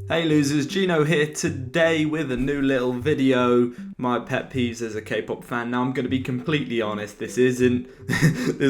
Hey losers, Gino here today with a new little video, my pet peeves as a K-pop fan. Now I'm going to be completely honest, this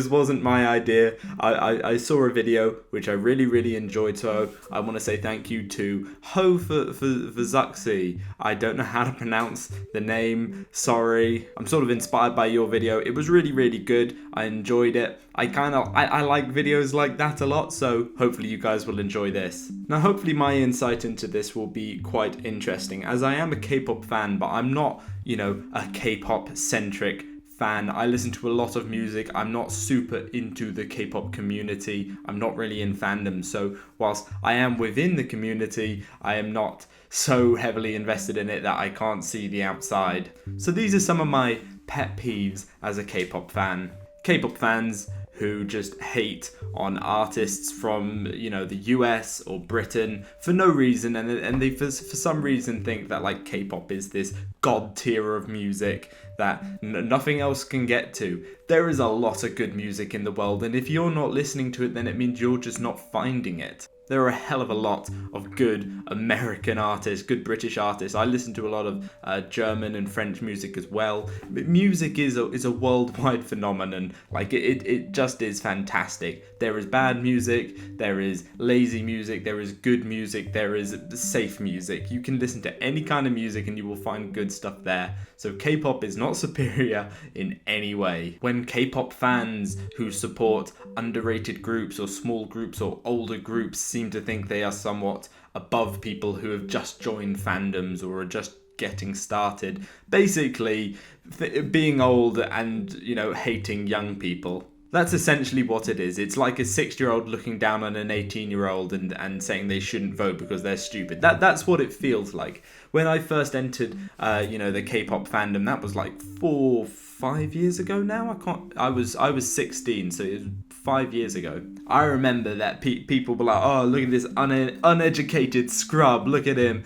wasn't my idea. I saw a video which I really enjoyed, so I want to say thank you to Ho for Zuxi. I don't know how to pronounce the name, sorry. I'm sort of inspired by your video. It was really good, I enjoyed it. I like videos like that a lot, so hopefully you guys will enjoy this. Now hopefully my insight into this will be quite interesting, as I am a K-pop fan, but I'm not, a K-pop centric fan. I listen to a lot of music. I'm not super into the K-pop community. I'm not really in fandom, so whilst I am within the community, I am not so heavily invested in it that I can't see the outside. So these are some of my pet peeves as a K-pop fan. K-pop fans who just hate on artists from, the US or Britain for no reason, and they for some reason think that like K-pop is this god tier of music that nothing else can get to. There is a lot of good music in the world, and if you're not listening to it, then it means you're just not finding it. There are a hell of a lot of good American artists, good British artists. I listen to a lot of German and French music as well. But music is a worldwide phenomenon. Like it just is fantastic. There is bad music, there is lazy music, there is good music, there is safe music. You can listen to any kind of music and you will find good stuff there. So K-pop is not superior in any way. When K-pop fans who support underrated groups or small groups or older groups seem to think they are somewhat above people who have just joined fandoms or are just getting started, basically being old and, hating young people. That's essentially what it is. It's like a 6-year-old looking down on an 18-year-old and saying they shouldn't vote because they're stupid. That's what it feels like. When I first entered, the K-pop fandom, that was like 4-5 years ago now. I was 16, so it was 5 years ago. I remember that people were like, "Oh, look at this uneducated scrub. Look at him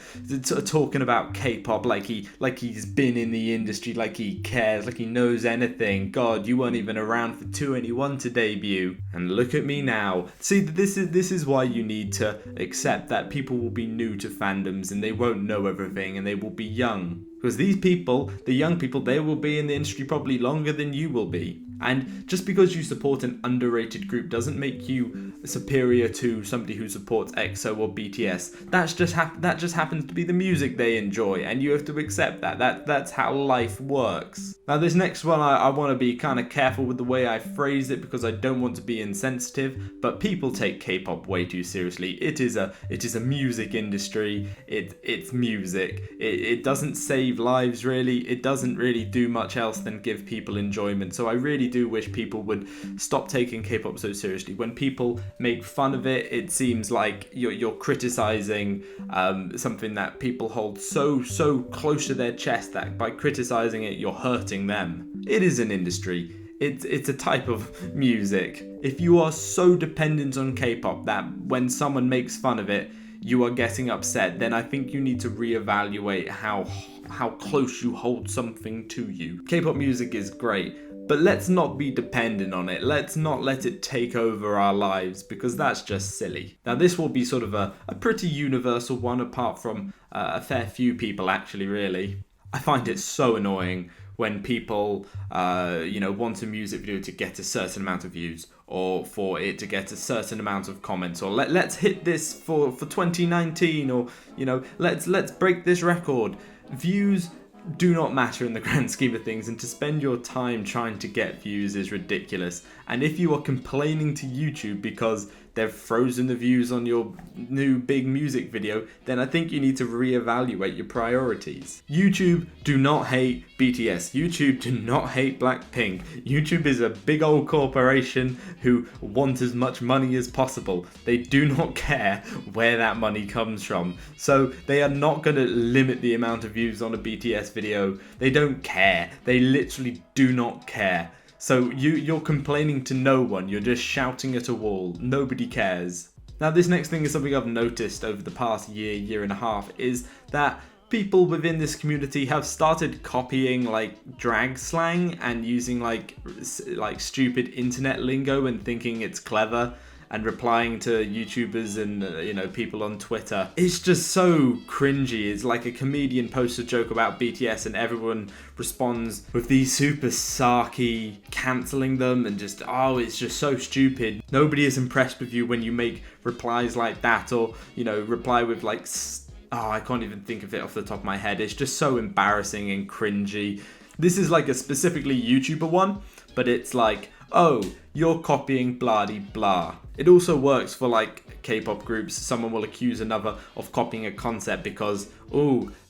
talking about K-pop like he's been in the industry, like he cares, like he knows anything. God, you weren't even around for 2NE1 to debut, and look at me now." See, this is why you need to accept that people will be new to fandoms and they won't know everything and they will be young. Because these people, the young people, they will be in the industry probably longer than you will be. And just because you support an underrated group doesn't make you superior to somebody who supports EXO or BTS. That just happens to be the music they enjoy, and you have to accept that. That's how life works. Now this next one, I want to be kind of careful with the way I phrase it because I don't want to be insensitive, but people take K-pop way too seriously. It is a music industry. It's music. It doesn't save lives really. It doesn't really do much else than give people enjoyment. So I really do wish people would stop taking K-pop so seriously. When people make fun of it, it seems like you're criticizing something that people hold so close to their chest that by criticizing it, you're hurting them. It is an industry. It's a type of music. If you are so dependent on K-pop that when someone makes fun of it, you are getting upset, then I think you need to reevaluate how close you hold something to you. K-pop music is great, but let's not be dependent on it. Let's not let it take over our lives, because that's just silly. Now this will be sort of a pretty universal one, apart from a fair few people actually, really. I find it so annoying when people, want a music video to get a certain amount of views, or for it to get a certain amount of comments, or let's hit this for 2019, or let's break this record. Views do not matter in the grand scheme of things, and to spend your time trying to get views is ridiculous. And if you are complaining to YouTube because they've frozen the views on your new big music video, then I think you need to reevaluate your priorities. YouTube do not hate BTS. YouTube do not hate Blackpink. YouTube is a big old corporation who want as much money as possible. They do not care where that money comes from. So they are not going to limit the amount of views on a BTS video. They don't care. They literally do not care. So you're complaining to no one, you're just shouting at a wall, nobody cares. Now this next thing is something I've noticed over the past year and a half, is that people within this community have started copying like drag slang and using like stupid internet lingo and thinking it's clever. and replying to YouTubers and people on Twitter. It's just so cringy. It's like a comedian posts a joke about BTS and everyone responds with these super sarky cancelling them and just, it's just so stupid. Nobody is impressed with you when you make replies like that, or reply with like I can't even think of it off the top of my head. It's just so embarrassing and cringy. This is like a specifically YouTuber one, but it's like, you're copying blah de blah. It also works for like K-pop groups. Someone will accuse another of copying a concept because,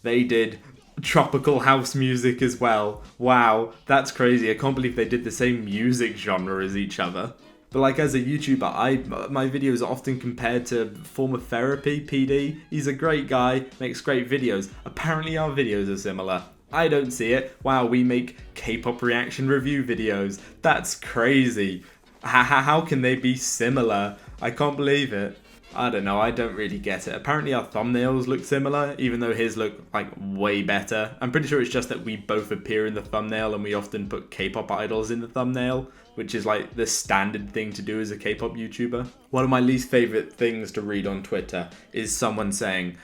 they did tropical house music as well. Wow, that's crazy. I can't believe they did the same music genre as each other. But like as a YouTuber, my videos are often compared to former therapy, PD. He's a great guy, makes great videos. Apparently our videos are similar. I don't see it. Wow, we make K-pop reaction review videos. That's crazy. How can they be similar? I can't believe it. I don't know, I don't really get it. Apparently our thumbnails look similar, even though his look like way better. I'm pretty sure it's just that we both appear in the thumbnail and we often put K-pop idols in the thumbnail, which is like the standard thing to do as a K-pop YouTuber. One of my least favorite things to read on Twitter is someone saying,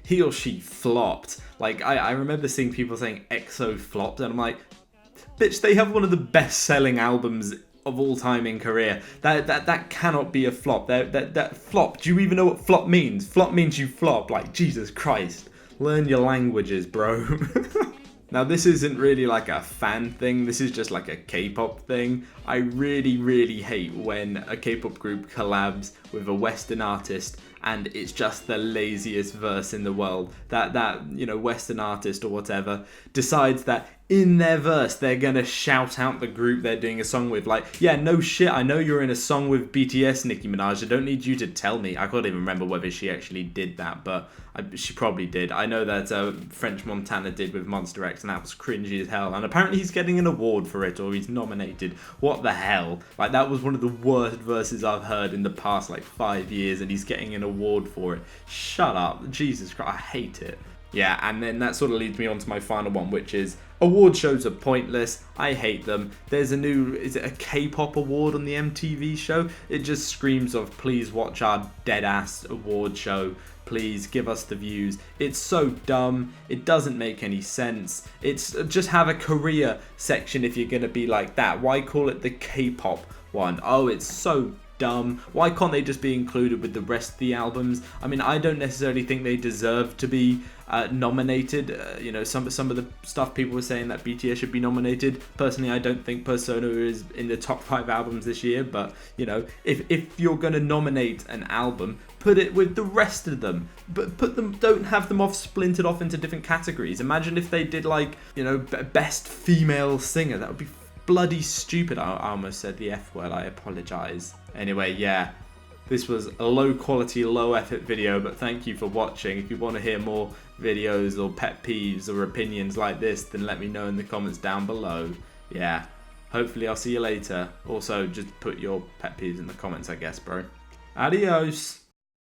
he or she flopped. Like, I remember seeing people saying EXO flopped, and I'm like, bitch, they have one of the best-selling albums of all time in Korea. That cannot be a flop. That flop. Do you even know what flop means? Flop means you flop. Like, Jesus Christ. Learn your languages, bro. Now, this isn't really like a fan thing. This is just like a K-pop thing. I really, really hate when a K-pop group collabs with a Western artist and it's just the laziest verse in the world. That Western artist or whatever decides that in their verse they're gonna shout out the group they're doing a song with. Like, yeah, no shit, I know you're in a song with BTS, Nicki Minaj. I don't need you to tell me. I can't even remember whether she actually did that, but she probably did. I know that French Montana did with Monster X, and that was cringy as hell. And apparently he's getting an award for it, or he's nominated. What the hell? Like, that was one of the worst verses I've heard in the past, 5 years, and he's getting an award for it. Shut up. Jesus Christ, I hate it. Yeah, and then that sort of leads me on to my final one, which is award shows are pointless. I hate them. There's a new, is it a K-pop award on the MTV show? It just screams of, please watch our dead-ass award show. Please give us the views. It's so dumb. It doesn't make any sense. It's just have a Korea section if you're going to be like that. Why call it the K-pop one? It's so dumb. Why can't they just be included with the rest of the albums? I mean, I don't necessarily think they deserve to be nominated. Some of the stuff people were saying that BTS should be nominated. Personally, I don't think Persona is in the top 5 albums this year, but if you're going to nominate an album, put it with the rest of them, but don't have them splintered off into different categories. Imagine if they did best female singer. That would be bloody stupid. I almost said the F word. I apologize. Anyway, yeah, this was a low quality, low effort video, but thank you for watching. If you want to hear more videos or pet peeves or opinions like this, then let me know in the comments down below. Yeah, hopefully I'll see you later. Also, just put your pet peeves in the comments, I guess, bro. Adios.